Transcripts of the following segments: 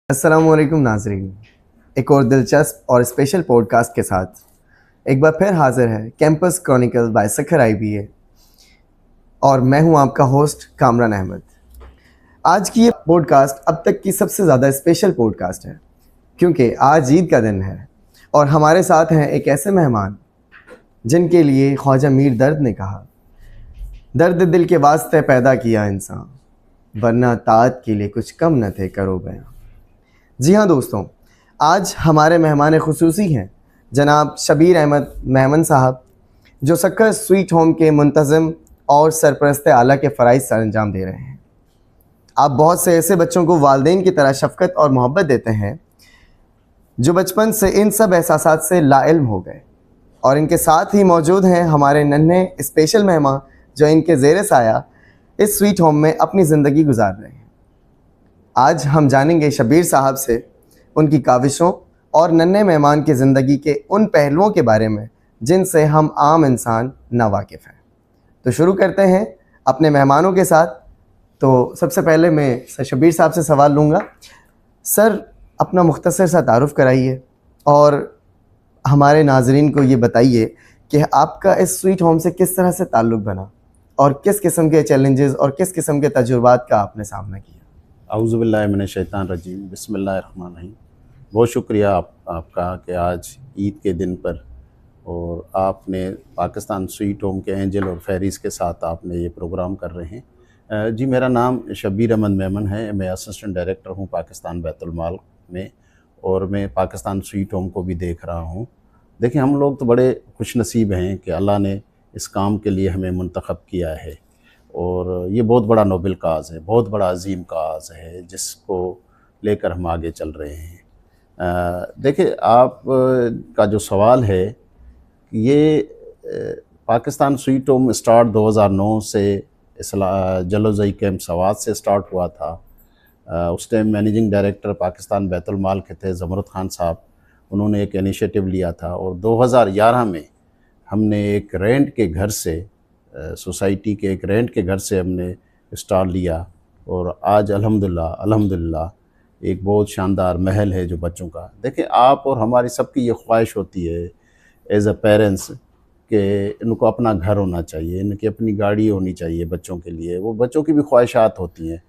अस्सलामुअलैकुम नाजरीन, एक और दिलचस्प और स्पेशल पॉडकास्ट के साथ एक बार फिर हाजिर है campus chronicle by Sukkur IBA और मैं हूं आपका होस्ट कामरान अहमद। आज की ये पॉडकास्ट अब तक की सबसे ज़्यादा स्पेशल पॉडकास्ट है क्योंकि आज ईद का दिन है और हमारे साथ हैं एक ऐसे मेहमान जिनके लिए ख्वाजा मीर दर्द ने कहा, दर्द दिल के वास्ते पैदा किया इंसान, वरना ताअत के लिए कुछ कम न थे करो बयां। जी हाँ दोस्तों, आज हमारे मेहमान खुसूसी हैं जनाब शबीर अहमद मेमन साहब, जो सक्कर स्वीट होम के मुंतज़िम और सरपरस्त आला के फ़राइज़ सर अंजाम दे रहे हैं। आप बहुत से ऐसे बच्चों को वालिदैन की तरह शफ़क़त और मोहब्बत देते हैं जो बचपन से इन सब एहसासात से लाइल्म हो गए, और इनके साथ ही मौजूद हैं हमारे नन्हे स्पेशल मेहमान जो इनके ज़ेर साया इस स्वीट होम में अपनी ज़िंदगी गुजार रहे हैं। आज हम जानेंगे शबीर साहब से उनकी काविशों और नन्हे मेहमान की ज़िंदगी के उन पहलुओं के बारे में जिनसे हम आम इंसान नावाकिफ़ हैं। तो शुरू करते हैं अपने मेहमानों के साथ। तो सबसे पहले मैं सर शबीर साहब से सवाल लूँगा। सर, अपना मुख्तसर सा तारुफ़ कराइए और हमारे नाजरीन को ये बताइए कि आपका इस स्वीट होम से किस तरह से ताल्लुक़ बना और किस किस्म के चैलेंजेस और किस किस्म के तजुर्बात का आपने सामना किया। औज़ुबिल्लाहि मिनश्शैतानिर्रजीम, बिस्मिल्लाहिर्रहमानिर्रहीम। बहुत शुक्रिया आपका कि आज ईद के दिन पर और आपने पाकिस्तान स्वीट होम के एंजल और फेरीज़ के साथ आपने ये प्रोग्राम कर रहे हैं। जी, मेरा नाम शबीर अहमद मेमन है। मैं असिस्टेंट डायरेक्टर हूँ पाकिस्तान बैतुल माल में, और मैं पाकिस्तान स्वीट होम को भी देख रहा हूँ। देखिए, हम लोग तो बड़े खुशनसीब हैं कि अल्लाह ने इस काम के लिए हमें मुंतखब किया है, और ये बहुत बड़ा नोबल काज़ है, बहुत बड़ा अजीम काज़ है जिसको लेकर हम आगे चल रहे हैं। देखिए, आप का जो सवाल है, ये पाकिस्तान स्वीट होम स्टार्ट 2009 से जलोज़ई कैंप सवात से स्टार्ट हुआ था। उस time managing director Pakistan Baitul Maal के थे ज़मरुद खान साहब। उन्होंने एक इनिशिएटिव लिया था और 2011 में हमने एक रेंट के घर से, सोसाइटी के एक रेंट के घर से हमने स्टार्ट लिया, और आज अल्हम्दुलिल्लाह एक बहुत शानदार महल है जो बच्चों का। देखिए, आप और हमारी सबकी ये ख्वाहिश होती है एज़ अ पेरेंट्स कि इनको अपना घर होना चाहिए, इनकी अपनी गाड़ी होनी चाहिए बच्चों के लिए, वो बच्चों की भी ख्वाहिशात होती हैं।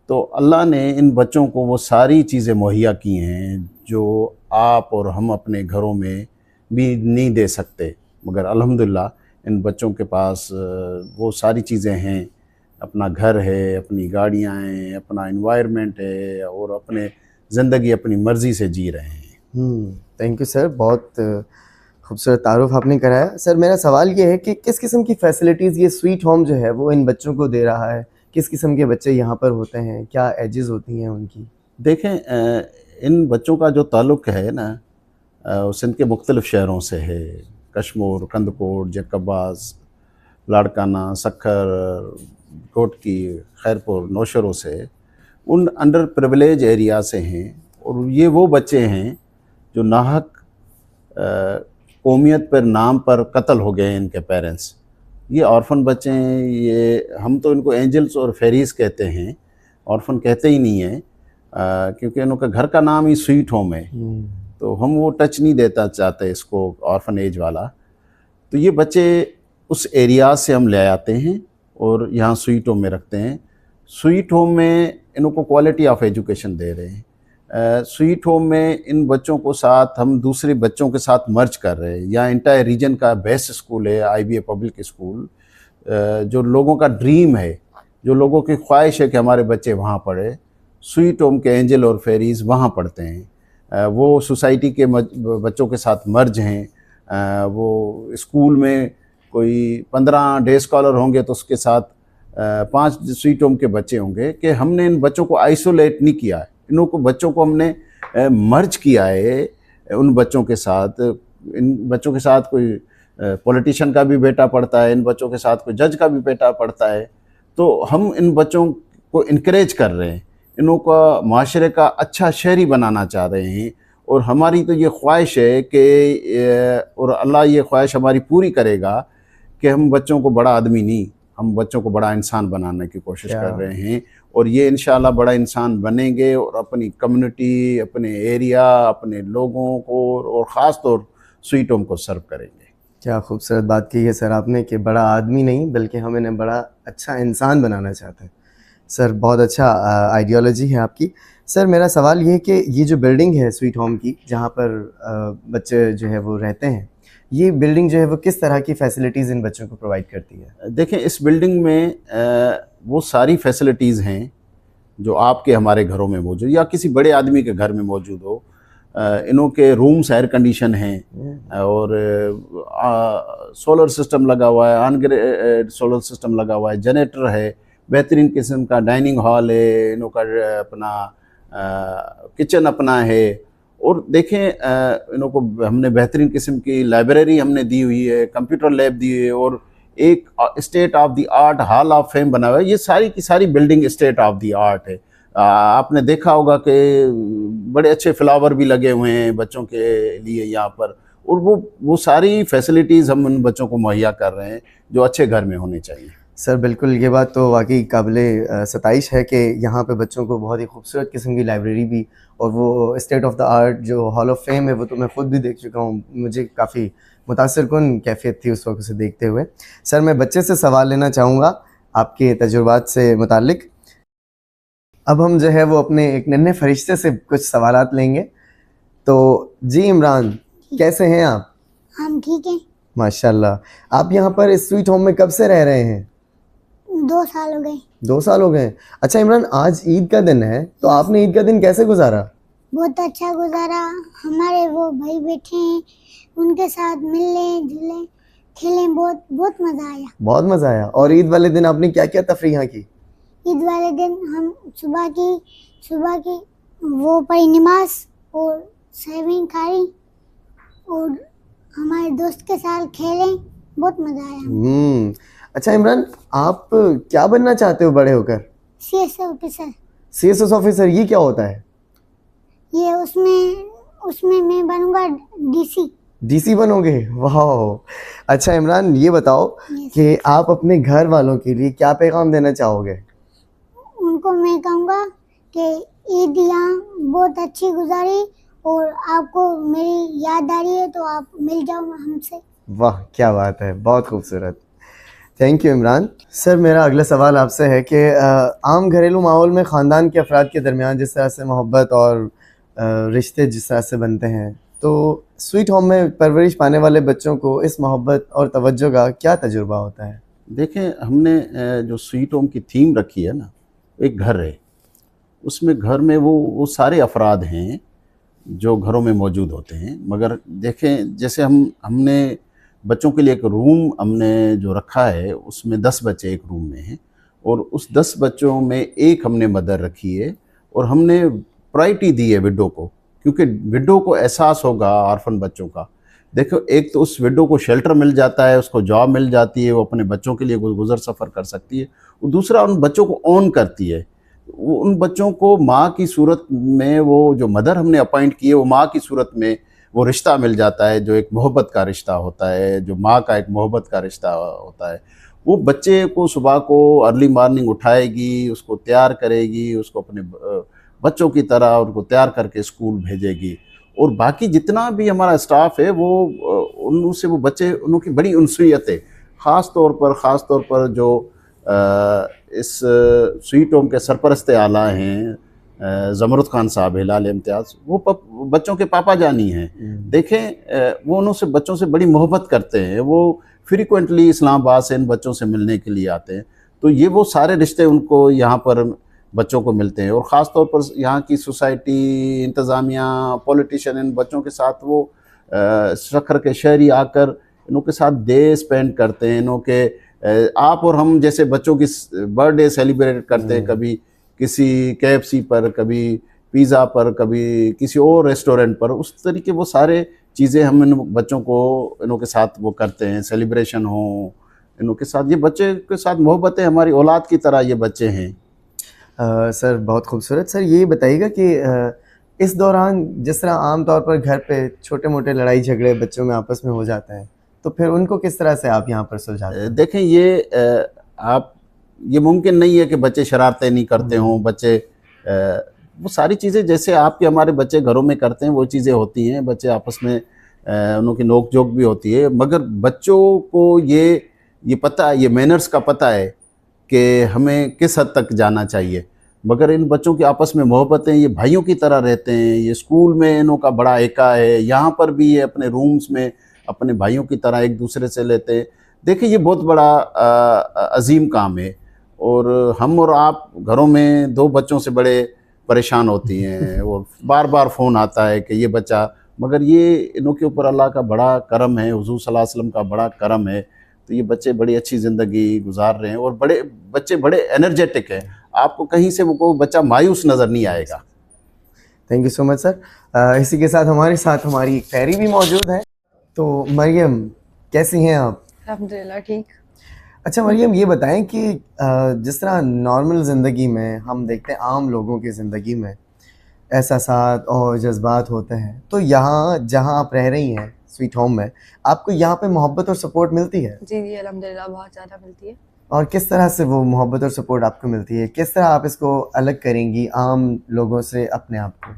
तो अल्लाह ने इन बच्चों को वो सारी चीज़ें मुहैया की हैं जो आप और हम अपने घरों में भी नहीं दे सकते, मगर अल्हम्दुलिल्लाह इन बच्चों के पास वो सारी चीज़ें हैं। अपना घर है, अपनी गाड़ियाँ हैं, अपना एनवायरनमेंट है, और अपने ज़िंदगी अपनी मर्ज़ी से जी रहे हैं। थैंक यू सर, बहुत खूबसूरत तारुफ आपने कराया। सर, मेरा सवाल ये है कि किस किस्म की फ़ैसिलिटीज़ ये स्वीट होम जो है वो इन बच्चों को दे रहा है? किस किस्म के बच्चे यहाँ पर होते हैं? क्या एजेस होती हैं उनकी? देखें, इन बच्चों का जो ताल्लुक़ है ना, सिंध के मुख्तलिफ़ शहरों से है। कशमोर, कंदकोट, जैकबाज़, लाड़काना, सक्खर, कोटकी, खैरपुर, नौशहरों से, उन अंडर प्रिविलेज एरिया से हैं। और ये वो बच्चे हैं जो नाहक कौमियत पर नाम पर कत्ल हो गए हैं इनके पेरेंट्स। ये ऑर्फन बच्चे हैं। ये हम तो इनको एंजल्स और फेरीज़ कहते हैं, ऑर्फन कहते ही नहीं हैं, क्योंकि इनका घर का नाम ही स्वीट होम है। तो हम वो टच नहीं देता चाहते इसको, ऑर्फन एज वाला। तो ये बच्चे उस एरिया से हम ले आते हैं और यहाँ स्वीट होम में रखते हैं। स्वीट होम में इनको क्वालिटी ऑफ एजुकेशन दे रहे हैं। स्वीट होम में इन बच्चों को साथ हम दूसरे बच्चों के साथ मर्ज कर रहे हैं। यहाँ इंटायर रीजन का बेस्ट स्कूल है IBA पब्लिक स्कूल, जो लोगों का ड्रीम है, जो लोगों की ख्वाहिश है कि हमारे बच्चे वहाँ पढ़े। स्वीट होम के एंजल और फेरीज़ वहाँ पढ़ते हैं। वो सोसाइटी के बच्चों के साथ मर्ज हैं। वो स्कूल में कोई 15 डे स्कॉलर होंगे तो उसके साथ 5 स्वीट होम के बच्चे होंगे। कि हमने इन बच्चों को आइसोलेट नहीं किया है, बच्चों को हमने मर्ज किया है उन बच्चों के साथ। इन बच्चों के साथ कोई पॉलिटिशियन का भी बेटा पढ़ता है, इन बच्चों के साथ कोई जज का भी बेटा पढ़ता है। तो हम इन बच्चों को इनकरेज कर रहे हैं, इनको माशरे का अच्छा शहरी बनाना चाह रहे हैं। और हमारी तो ये ख्वाहिश है कि, और अल्लाह ये ख्वाहिश हमारी पूरी करेगा, कि हम बच्चों को बड़ा आदमी नहीं, हम बच्चों को बड़ा इंसान बनाने की कोशिश कर रहे हैं। और ये इंशाल्लाह बड़ा इंसान बनेंगे और अपनी कम्युनिटी, अपने एरिया, अपने लोगों को और ख़ास तौर स्वीट होम को सर्व करेंगे। क्या खूबसूरत बात की है सर आपने कि बड़ा आदमी नहीं बल्कि हम इन्हें बड़ा अच्छा इंसान बनाना चाहते हैं। सर बहुत अच्छा आइडियोलॉजी है आपकी। सर मेरा सवाल ये है कि ये जो बिल्डिंग है स्वीट होम की जहाँ पर बच्चे जो है वो रहते हैं, ये बिल्डिंग जो है वो किस तरह की फैसिलिटीज़ इन बच्चों को प्रोवाइड करती है? देखें, इस बिल्डिंग में वो सारी फैसिलिटीज़ हैं जो आपके हमारे घरों में मौजूद या किसी बड़े आदमी के घर में मौजूद हो। इनों के रूम्स एयर कंडीशन हैं और सोलर सिस्टम लगा हुआ है, ऑन सोलर सिस्टम लगा हुआ है, जनरेटर है, बेहतरीन किस्म का डाइनिंग हॉल है, इनों का अपना किचन अपना है। और देखें, इनों को हमने बेहतरीन किस्म की लाइब्रेरी हमने दी हुई है, कंप्यूटर लैब दी हुई है और एक state of the art hall of fame बना हुआ है। ये सारी की सारी building state of the art है। आपने देखा होगा कि बड़े अच्छे फ्लावर भी लगे हुए हैं बच्चों के लिए यहाँ पर, और वो सारी फैसिलिटीज़ हम उन बच्चों को मुहैया कर रहे हैं जो अच्छे घर में होने चाहिए। सर बिल्कुल, ये बात तो वाकई काबिले सताइश है कि यहाँ पे बच्चों को बहुत ही खूबसूरत किस्म की लाइब्रेरी भी और वो स्टेट ऑफ द आर्ट जो हॉल ऑफ फेम है वो तो मैं ख़ुद भी देख चुका हूँ। मुझे काफ़ी मुतासिरकुन कैफियत थी उस वक्त उसे देखते हुए। सर मैं बच्चे से सवाल लेना चाहूँगा आपके तजुर्बात से मुतालिक। अब हम जो है वो अपने एक नन्हे फरिश्ते से कुछ सवालात लेंगे। तो जी इमरान, कैसे हैं आप? हम ठीक हैं। माशाल्लाह। आप यहाँ पर इस स्वीट होम में कब से रह रहे हैं? 2 साल हो गए। 2 साल हो गए। अच्छा इमरान, आज ईद का दिन है तो आपने ईद का दिन कैसे गुजारा? बहुत अच्छा गुजारा। हमारे वो भाई बैठे हैं, उनके साथ मिलने जुले खेले, बहुत बहुत मज़ा आया। बहुत मज़ा आया। और ईद वाले दिन आपने क्या क्या तफरीह की? ईद वाले दिन हम सुबह की वो पढ़ी नमाज और सेविंग खाई और हमारे दोस्त के साथ खेले, बहुत मज़ा आया। अच्छा इमरान, आप क्या बनना चाहते हो बड़े होकर? CS officer. सीएसएस ऑफिसर, ये क्या होता है? ये उसमें मैं बनूंगा डीसी। डीसी बनोगे? वाह। अच्छा इमरान, ये बताओ Yes. कि आप अपने घर वालों के लिए क्या पैगाम देना चाहोगे? उनको मैं कहूँगा कि ईद यहाँ बहुत अच्छी गुजारी और आपको मेरी याद आ रही है तो आप मिल जाओ हमसे। वाह क्या बात है, बहुत खूबसूरत। Thank you Imran. सर मेरा अगला सवाल आपसे है कि आम घरेलू माहौल में ख़ानदान के अफराद के दरमियान जिस तरह से मोहब्बत और रिश्ते जिस तरह से बनते हैं, तो स्वीट होम में परवरिश पाने वाले बच्चों को इस मोहब्बत और तवज्जो का क्या तजुर्बा होता है? देखें, हमने जो स्वीट होम की थीम रखी है ना, एक घर है, उसमें घर में वो सारे अफराद हैं जो घरों में मौजूद होते हैं। मगर देखें, जैसे हमने बच्चों के लिए एक रूम हमने जो रखा है उसमें 10 बच्चे एक रूम में हैं और उस 10 बच्चों में एक हमने मदर रखी है और हमने प्रायोरिटी दी है विडो को, क्योंकि विडो को एहसास होगा ऑर्फन बच्चों का। देखो, एक तो उस विडो को शेल्टर मिल जाता है, उसको जॉब मिल जाती है, वो अपने बच्चों के लिए गुजर सफ़र कर सकती है। और दूसरा, उन बच्चों को ऑन करती है। वो उन बच्चों को माँ की सूरत में, वो जो मदर हमने अपॉइंट की है वो माँ की सूरत में वो रिश्ता मिल जाता है जो एक मोहब्बत का रिश्ता होता है, जो माँ का एक मोहब्बत का रिश्ता होता है। वो बच्चे को सुबह को अर्ली मॉर्निंग उठाएगी, उसको तैयार करेगी, उसको अपने बच्चों की तरह उनको तैयार करके स्कूल भेजेगी। और बाकी जितना भी हमारा स्टाफ है वो उनसे वो बच्चे, उनकी बड़ी उनसीयत है। ख़ास तौर पर जो इस स्वीट होम के सरपरस्त आला हैं ज़मरुद खान साहब हिलाल इम्तियाज़, वो बच्चों के पापा जानी हैं। देखें, वो उनसे बच्चों से बड़ी मोहब्बत करते हैं। वो फ्रीक्वेंटली इस्लामाबाद से इन बच्चों से मिलने के लिए आते हैं। तो ये वो सारे रिश्ते उनको यहाँ पर बच्चों को मिलते हैं। और ख़ास तौर पर यहाँ की सोसाइटी, इंतज़ामिया, पॉलिटिशियन इन बच्चों के साथ वो सखर के शहरी आकर इनों के साथ डे स्पेंड करते हैं। इनों के आप और हम जैसे बच्चों की बर्थडे सेलिब्रेट करते हैं, कभी किसी KFC पर, कभी पिज़्ज़ा पर, कभी किसी और रेस्टोरेंट पर। उस तरीके वो सारे चीज़ें हम इन बच्चों को इनों के साथ वो करते हैं, सेलिब्रेशन हो इनों के साथ। ये बच्चे के साथ मोहब्बत है, हमारी औलाद की तरह ये बच्चे हैं। सर बहुत खूबसूरत। सर ये बताइएगा कि इस दौरान जिस तरह आम तौर पर घर पे छोटे मोटे लड़ाई झगड़े बच्चों में आपस में हो जाते हैं, तो फिर उनको किस तरह से आप यहाँ पर सुलझाते हैं? देखें, ये आप ये मुमकिन नहीं है कि बच्चे शरारतें नहीं करते हों, बच्चे वो सारी चीज़ें जैसे आपके हमारे बच्चे घरों में करते हैं वो चीज़ें होती हैं, बच्चे आपस में उनकी नोक झोंक भी होती है, मगर बच्चों को ये पता है, ये मैनर्स का पता है कि हमें किस हद तक जाना चाहिए। मगर इन बच्चों की आपस में मोहब्बतें, ये भाइयों की तरह रहते हैं, ये स्कूल में इनों का बड़ा एका है, यहाँ पर भी ये अपने रूम्स में अपने भाइयों की तरह एक दूसरे से लेते हैं। देखिए ये बहुत बड़ा अजीम काम है, और हम और आप घरों में 2 बच्चों से बड़े परेशान होती हैं और बार बार फ़ोन आता है कि ये बच्चा, मगर ये इनों के ऊपर अल्लाह का बड़ा करम है, हुज़ूर सल्लल्लाहु अलैहि वसल्लम का बड़ा करम है। तो ये बच्चे बड़ी अच्छी ज़िंदगी गुजार रहे हैं और बच्चे बड़े एनर्जेटिक हैं, आपको कहीं से वो बच्चा मायूस नज़र नहीं आएगा। Thank you so much sir. इसी के साथ हमारी एक फैरी भी मौजूद है। तो मरियम, कैसी हैं आप? अल्हम्दुलिल्लाह ठीक। अच्छा मरियम, ये बताएं कि जिस तरह नॉर्मल ज़िंदगी में हम देखते हैं, आम लोगों की ज़िंदगी में एहसासात और जज्बात होते हैं, तो यहाँ जहाँ आप रह रही हैं स्वीट होम में, आपको यहाँ पे मोहब्बत और सपोर्ट मिलती है? जी जी अल्हम्दुलिल्लाह बहुत ज़्यादा मिलती है। और किस तरह से वो मोहब्बत और सपोर्ट आपको मिलती है? किस तरह आप इसको अलग करेंगी आम लोगों से अपने आप को?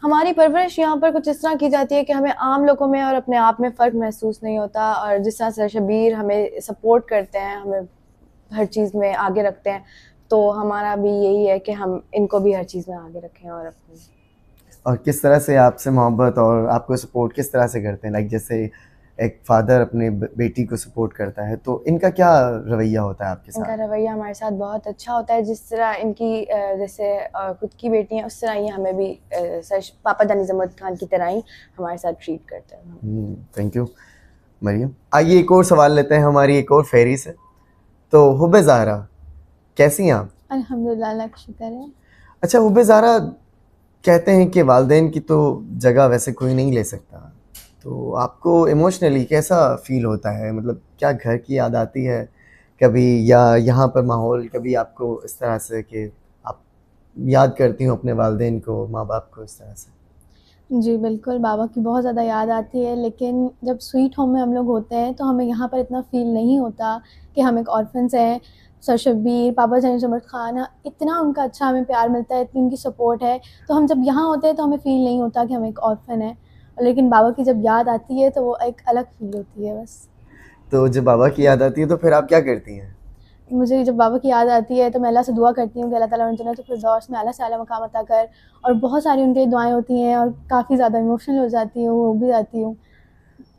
हमारी परवरिश यहाँ पर कुछ इस तरह की जाती है कि हमें आम लोगों में और अपने आप में फ़र्क महसूस नहीं होता, और जिस तरह सर शबीर हमें सपोर्ट करते हैं, हमें हर चीज़ में आगे रखते हैं, तो हमारा भी यही है कि हम इनको भी हर चीज़ में आगे रखें। और किस तरह से आपसे मोहब्बत और आपको सपोर्ट किस तरह से करते हैं? लाइक जैसे एक फादर अपने बेटी को सपोर्ट करता है, तो इनका क्या रवैया होता है आपके इनका साथ? रवैया हमारे साथ बहुत अच्छा होता है। जिस तरह इनकी जैसे खुद की बेटी हैं, उस तरह ही हमें भी पापा जान निज़ामुद्दीन खान की तरह ही हमारे साथ ट्रीट करते हैं। Thank you Mariam. आइए एक और सवाल लेते हैं हमारी एक और फेरी से। तो हुब्बे ज़हरा, कैसी हैं आप? अल्हम्दुलिल्लाह, अल्लाह का शुक्र है। अच्छा हुब्बे ज़हरा, कहते हैं कि वालिदैन की तो जगह वैसे कोई नहीं ले सकता, तो आपको इमोशनली कैसा फ़ील होता है? मतलब क्या घर की याद आती है कभी, या यहाँ पर माहौल कभी आपको इस तरह से कि आप याद करती हो अपने वालिदैन को, माँ बाप को इस तरह से? जी बिल्कुल, बाबा की बहुत ज़्यादा याद आती है, लेकिन जब स्वीट होम में हम लोग होते हैं तो हमें यहाँ पर इतना फ़ील नहीं होता कि हम एक ऑर्फन्स हैं। सर शब्बीर, पापा जान निज़ामुद्दीन खान, इतना उनका अच्छा हमें प्यार मिलता है, इतनी उनकी सपोर्ट है, तो हम जब यहाँ होते हैं तो हमें फ़ील नहीं होता कि हम एक ऑर्फन हैं। लेकिन बाबा की जब याद आती है तो वो एक अलग फ़ील होती है बस। तो जब बाबा की याद आती है तो फिर आप क्या करती हैं? मुझे जब बाबा की याद आती है तो मैं अल्लाह से दुआ करती हूँ कि अल्लाह ताला उन्हें जन्नतुल फिरदौस में आला से आला मकाम अता कर, और बहुत सारी उनके दुआएं होती हैं और काफ़ी ज़्यादा इमोशनल हो जाती हूँ, रो भी जाती हूँ।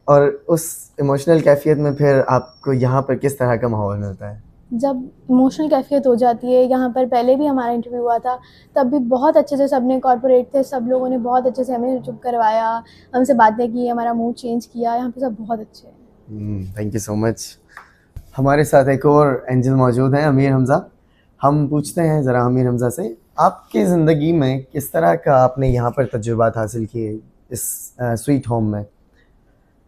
और उस इमोशनल कैफियत में फिर आपको यहाँ पर किस तरह का माहौल मिलता है? जब इमोशनल कैफियत हो जाती है, यहाँ पर पहले भी हमारा इंटरव्यू हुआ था, तब भी बहुत अच्छे से सबने कॉर्पोरेट थे, सब लोगों ने बहुत अच्छे से हमें चुप करवाया, हमसे बातें की, हमारा मूड चेंज किया। यहाँ पे सब बहुत अच्छे हैं। Thank you so much. हमारे साथ एक और एंजल मौजूद हैं, अमीर हमज़ा। हम पूछते हैं ज़रा अमीर हमज़ा से, आपकी ज़िंदगी में किस तरह का आपने यहाँ पर तजुर्बात हासिल किए इस स्वीट होम में,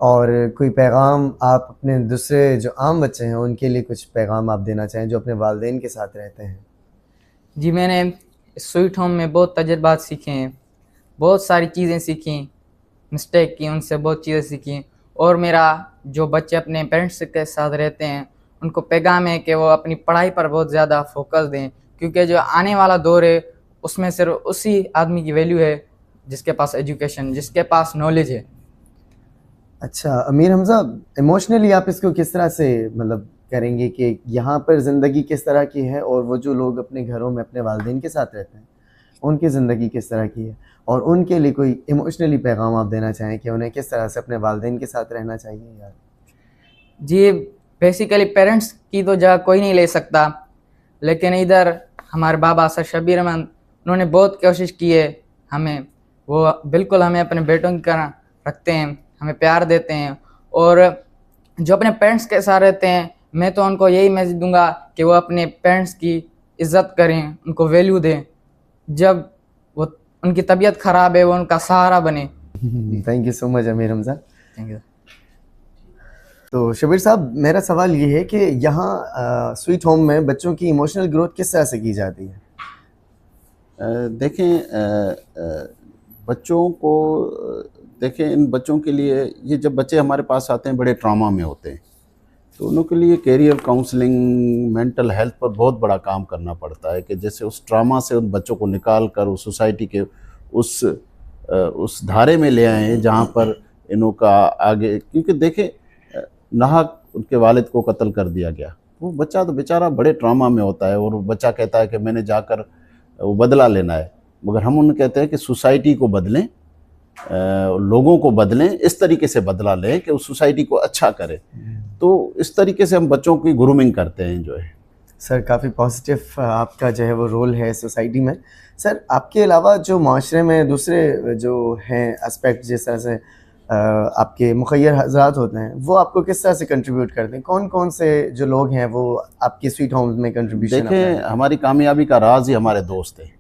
और कोई पैगाम आप अपने दूसरे जो आम बच्चे हैं उनके लिए कुछ पैगाम आप देना चाहें जो अपने वालिदैन के साथ रहते हैं? जी, मैंने स्वीट होम में बहुत तजुर्बात सीखे हैं, बहुत सारी चीज़ें सीखी, मिस्टेक की, उनसे बहुत चीज़ें सीखी। और मेरा जो बच्चे अपने पेरेंट्स के साथ रहते हैं उनको पैगाम है कि वो अपनी पढ़ाई पर बहुत ज़्यादा फोकस दें, क्योंकि जो आने वाला दौर है उसमें सिर्फ उसी आदमी की वैल्यू है जिसके पास एजुकेशन, जिसके पास नॉलेज है। अच्छा अमीर हमज़ा, इमोशनली आप इसको किस तरह से मतलब करेंगे कि यहाँ पर ज़िंदगी किस तरह की है और वो जो लोग अपने घरों में अपने वालिदैन के साथ रहते हैं उनकी ज़िंदगी किस तरह की है, और उनके लिए कोई इमोशनली पैगाम आप देना चाहें कि उन्हें किस तरह से अपने वालिदैन के साथ रहना चाहिए? यार जी, बेसिकली पेरेंट्स की तो जगह कोई नहीं ले सकता, लेकिन इधर हमारे बाबा सर शबीर अहमद, उन्होंने बहुत कोशिश की है हमें, वो बिल्कुल हमें अपने बेटों की तरह रखते हैं, हमें प्यार देते हैं। और जो अपने पेरेंट्स के साथ रहते हैं, मैं तो उनको यही मैसेज दूंगा कि वो अपने पेरेंट्स की इज़्ज़त करें, उनको वैल्यू दें, जब वो उनकी तबीयत ख़राब है वो उनका सहारा बने। Thank you so much Amir Hamza. Thank you. तो शबीर साहब, मेरा सवाल ये है कि यहाँ स्वीट होम में बच्चों की इमोशनल ग्रोथ किस तरह से की जाती है? देखें, बच्चों को देखें, इन बच्चों के लिए ये जब बच्चे हमारे पास आते हैं बड़े ट्रॉमा में होते हैं, तो उन लोगों के लिए कैरियर काउंसलिंग, मेंटल हेल्थ पर बहुत बड़ा काम करना पड़ता है कि जैसे उस ट्रॉमा से उन बच्चों को निकाल कर उस सोसाइटी के उस धारे में ले आए जहाँ पर इनों का आगे, क्योंकि देखें नाहक उनके वालिद को कत्ल कर दिया गया, वो बच्चा तो बेचारा बड़े ट्रॉमा में होता है और वो बच्चा कहता है कि मैंने जाकर वो बदला लेना है, मगर हम उन्हें कहते हैं कि सोसाइटी को बदलें, लोगों को बदलें, इस तरीके से बदला लें कि उस सोसाइटी को अच्छा करें। तो इस तरीके से हम बच्चों की ग्रूमिंग करते हैं जो है। सर काफ़ी पॉजिटिव आपका जो है वो रोल है सोसाइटी में। सर आपके अलावा जो माशरे में दूसरे जो हैं एस्पेक्ट, जिस तरह से आपके मुखय्यर हजरात होते हैं, वो आपको किस तरह से कंट्रीब्यूट करते हैं? कौन कौन से जो लोग हैं वो आपके स्वीट होम्स में कंट्रीब्यूशन? देखें, हमारी कामयाबी का राज ही हमारे दोस्त हैं,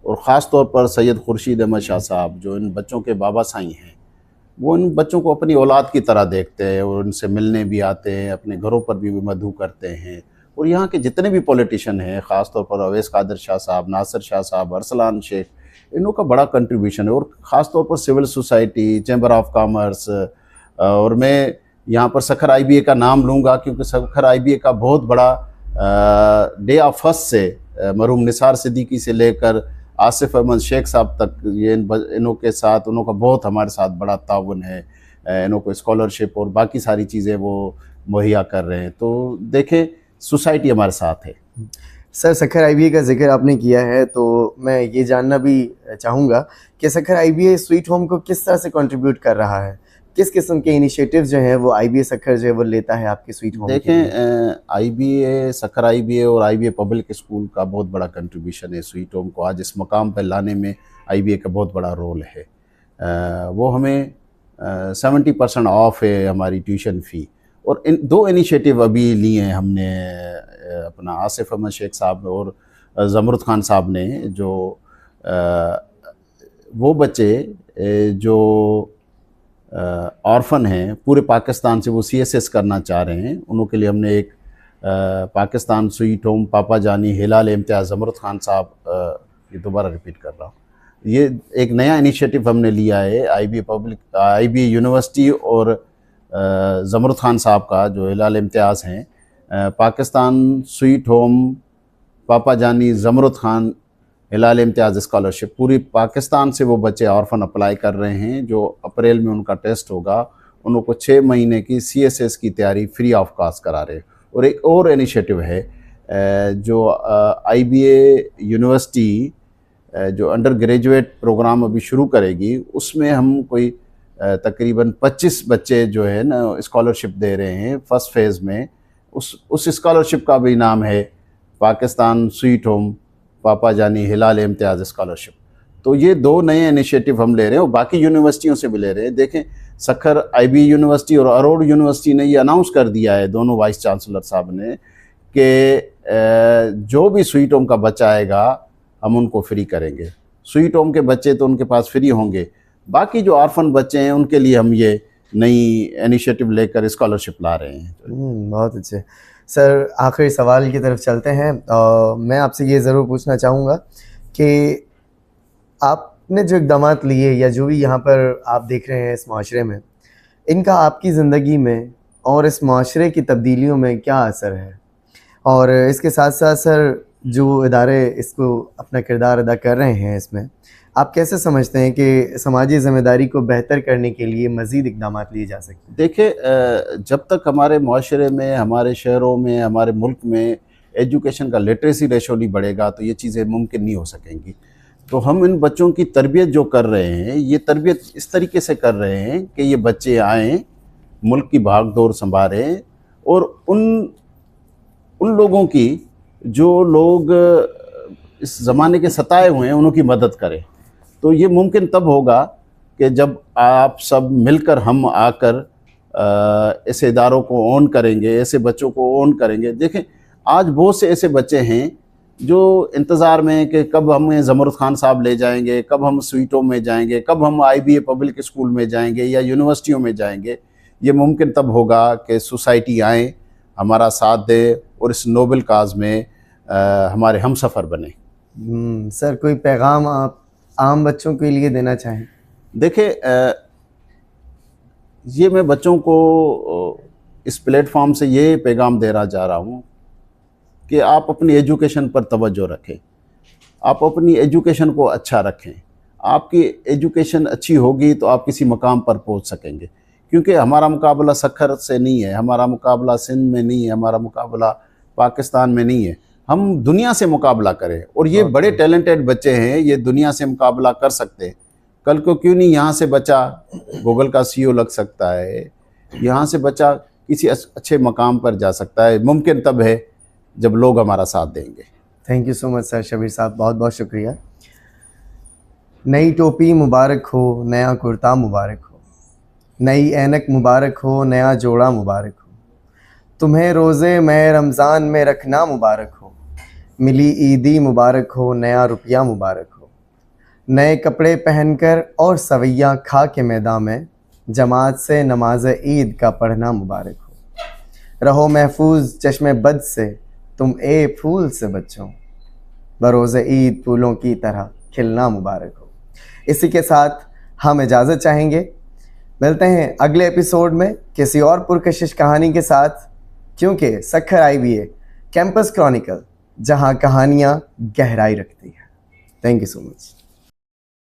और ख़ास तौर पर सैयद खुर्शीद अहमद शाह साहब जो इन बच्चों के बाबा साईं हैं, वो इन बच्चों को अपनी औलाद की तरह देखते हैं और उनसे मिलने भी आते हैं, अपने घरों पर भी मधु करते हैं। और यहाँ के जितने भी पॉलिटिशियन हैं, ख़ास तौर पर अवैस कादिर शाह साहब, नासिर शाह साहब, अरसलान शेख, इनों का बड़ा कंट्रीब्यूशन है। और ख़ास तौर पर civil society, chamber of commerce, और मैं यहाँ पर सखर IBA का नाम लूँगा क्योंकि सखर IBA का बहुत बड़ा डे ऑफ फर्स्ट से मरहूम निसार सिद्दीकी से लेकर आसिफ अहमद शेख साहब तक, ये इनों के साथ उनों का बहुत हमारे साथ बड़ा ताउन है। इनों को स्कॉलरशिप और बाकी सारी चीज़ें वो मुहैया कर रहे हैं। तो देखें, सोसाइटी हमारे साथ है। सर सखर IBA का जिक्र आपने किया है, तो मैं ये जानना भी चाहूँगा कि सखर IBA स्वीट होम को किस तरह से कंट्रीब्यूट कर रहा है? किस किस्म के इनिशिएटिव्स जो हैं वो IBA सखर जो है वो लेता है आपके स्वीट होम? देखें, IBA सखर IBA और IBA पब्लिक स्कूल का बहुत बड़ा कंट्रीब्यूशन है स्वीट होम को आज इस मकाम पर लाने में। IBA का बहुत बड़ा रोल है। वो हमें 70% ऑफ है हमारी ट्यूशन फ़ी। और इन 2 इनिशिएटिव अभी लिए हैं हमने, अपना आसिफ अहमद शेख साहब और ज़मरुद खान साहब ने, जो वो बच्चे जो ऑर्फन हैं पूरे पाकिस्तान से, वो CSS करना चाह रहे हैं, उनके लिए हमने एक पाकिस्तान स्वीट होम पापा जानी हिलाल इम्तियाज़ ज़मरुद खान साहब, ये दोबारा रिपीट कर रहा हूँ, ये एक नया इनिशिएटिव हमने लिया है IBA यूनिवर्सिटी और ज़मरुद खान साहब का, जो हिलाल इम्तियाज़ हैं, पाकिस्तान स्वीट होम पापा जानी ज़मरुद खान हिलाल इम्तियाज़ स्कॉलरशिप, पूरी पाकिस्तान से वो बच्चे ऑर्फन अप्लाई कर रहे हैं, जो अप्रैल में उनका टेस्ट होगा, उनको 6 महीने की CSS की तैयारी फ्री ऑफ कॉस्ट करा रहे हैं। और एक और इनिशिएटिव है जो IBA यूनिवर्सिटी जो अंडर ग्रेजुएट प्रोग्राम अभी शुरू करेगी, उसमें हम कोई तकरीबन 25 बच्चे जो है ना स्कॉलरशिप दे रहे हैं फर्स्ट फेज़ में। उस स्कॉलरशिप का भी नाम है पाकिस्तान स्वीट होम पापा जानी हिलाल इम्तियाज़ स्कॉलरशिप। तो ये 2 नए इनिशिएटिव हम ले रहे हैं और बाकी यूनिवर्सिटियों से भी ले रहे हैं। देखें, सखर IBA यूनिवर्सिटी और अरोड़ यूनिवर्सिटी ने ये अनाउंस कर दिया है, दोनों वाइस चांसलर साहब ने, कि जो भी स्वीट होम का बच्चा आएगा हम उनको फ्री करेंगे। स्वीट होम के बच्चे तो उनके पास फ्री होंगे, बाकी जो ऑर्फन बच्चे हैं उनके लिए हम ये नई इनिशिएटिव लेकर स्कॉलरशिप ला रहे हैं। बहुत अच्छे। सर आखिरी सवाल की तरफ चलते हैं। मैं आपसे ये ज़रूर पूछना चाहूँगा कि आपने जो इक़दामात लिए या जो भी यहाँ पर आप देख रहे हैं इस माशरे में, इनका आपकी ज़िंदगी में और इस माशरे की तब्दीलियों में क्या असर है? और इसके साथ साथ सर जो इदारे इसको अपना किरदार अदा कर रहे हैं, इसमें आप कैसे समझते हैं कि समाजी ज़िम्मेदारी को बेहतर करने के लिए मज़ीद इक़दामात लिए जा सकते हैं? देखिए, जब तक हमारे माशरे में, हमारे शहरों में, हमारे मुल्क में एजुकेशन का लिटरेसी रेशो नहीं बढ़ेगा तो ये चीज़ें मुमकिन नहीं हो सकेंगी। तो हम इन बच्चों की तरबियत जो कर रहे हैं, ये तरबियत इस तरीके से कर रहे हैं कि ये बच्चे आएँ, मुल्क की भाग दौड़ संभालें और उन लोगों की जो लोग इस ज़माने के सताए हुए हैं उनकी मदद करें। तो ये मुमकिन तब होगा कि जब आप सब मिलकर हम आकर ऐसे इदारों को ऑन करेंगे, ऐसे बच्चों को ऑन करेंगे। देखें, आज बहुत से ऐसे बच्चे हैं जो इंतज़ार में कि कब हमें ज़मरुद खान साहब ले जाएंगे, कब हम स्वीट होम में जाएंगे, कब हम IBA पब्लिक स्कूल में जाएंगे या यूनिवर्सिटियों में जाएंगे। ये मुमकिन तब होगा कि सोसाइटी आए, हमारा साथ दे और इस नोबल काज में हमारे हम सफ़र बने। सर कोई पैगाम आप आम बच्चों के लिए देना चाहें? देखिए, ये मैं बच्चों को इस प्लेटफॉर्म से ये पैगाम देना चाह रहा हूँ कि आप अपनी एजुकेशन पर तवज्जो रखें, आप अपनी एजुकेशन को अच्छा रखें। आपकी एजुकेशन अच्छी होगी तो आप किसी मकाम पर पहुंच सकेंगे, क्योंकि हमारा मुकाबला सखर से नहीं है, हमारा मुकाबला सिंध में नहीं है, हमारा मुकाबला पाकिस्तान में नहीं है। हम दुनिया से मुकाबला करें, और ये बड़े टैलेंटेड बच्चे हैं, ये दुनिया से मुकाबला कर सकते हैं। कल को क्यों नहीं यहाँ से बच्चा गूगल का CEO लग सकता है, यहाँ से बच्चा किसी अच्छे मकाम पर जा सकता है। मुमकिन तब है जब लोग हमारा साथ देंगे। Thank you so much sir Shabbir साहब, बहुत बहुत शुक्रिया। नई टोपी मुबारक हो, नया कुर्ता मुबारक हो, नई ऐनक मुबारक हो, नया जोड़ा मुबारक हो, तुम्हें रोज़े मैं रमज़ान में रखना मुबारक हो, मिली ईदी मुबारक हो, नया रुपया मुबारक हो, नए कपड़े पहनकर और सवैया खा के मैदान में जमात से नमाज ईद का पढ़ना मुबारक हो, रहो महफूज चश्मे बद से तुम ए फूल से बच्चों, बरोज़े ईद फूलों की तरह खिलना मुबारक हो। इसी के साथ हम इजाज़त चाहेंगे, मिलते हैं अगले एपिसोड में किसी और पुरकशिश कहानी के साथ, क्योंकि सखर IBA कैंपस क्रॉनिकल, जहां कहानियां गहराई रखती हैं। Thank you so much.